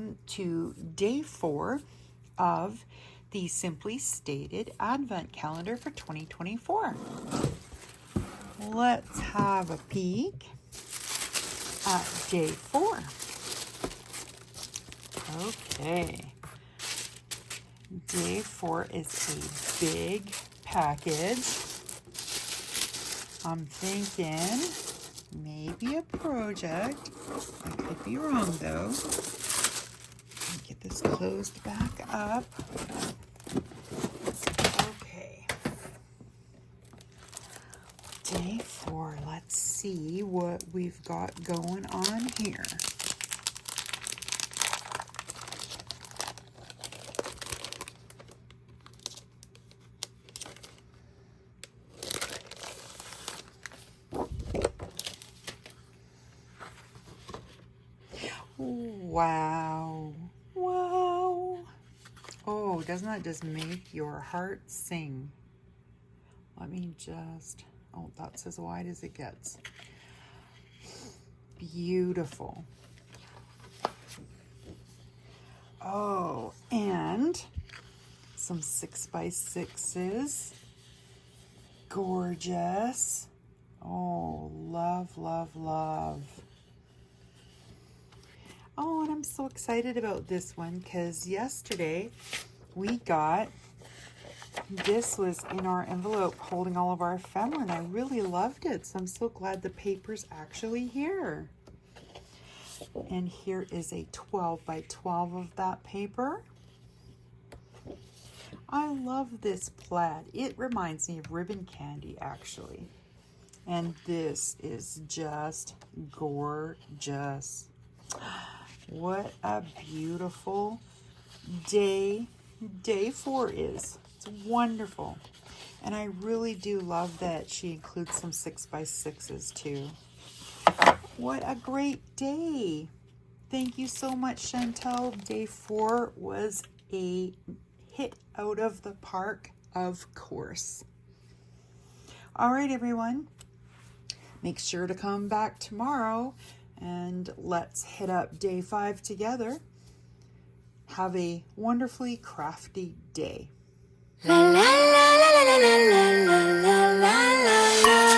welcome to day 4 of the Simply Stated Advent Calendar for 2024. Let's have a peek at day 4. Okay. Day 4 is a big package. I'm thinking maybe a project. I could be wrong though. Let me get this closed back up. Okay. Day 4. Let's see what we've got going on here. Wow. Wow. Oh, doesn't that just make your heart sing? Let me just, oh, that's as wide as it gets. Beautiful. Oh, and some 6x6s. Gorgeous. Oh, love, love, love. Oh, and I'm so excited about this one because yesterday we got, this was in our envelope holding all of our ephemera, and I really loved it. So I'm so glad the paper's actually here. And here is a 12x12 of that paper. I love this plaid. It reminds me of ribbon candy, actually. And this is just gorgeous. What a beautiful day 4 is. It's wonderful. And I really do love that she includes some 6x6s too. What a great day. Thank you so much, Chantel. Day 4 was a hit out of the park, of course. All right, everyone. Make sure to come back tomorrow and let's hit up day 5 together. Have a wonderfully crafty day. La la la la la la la la la la la.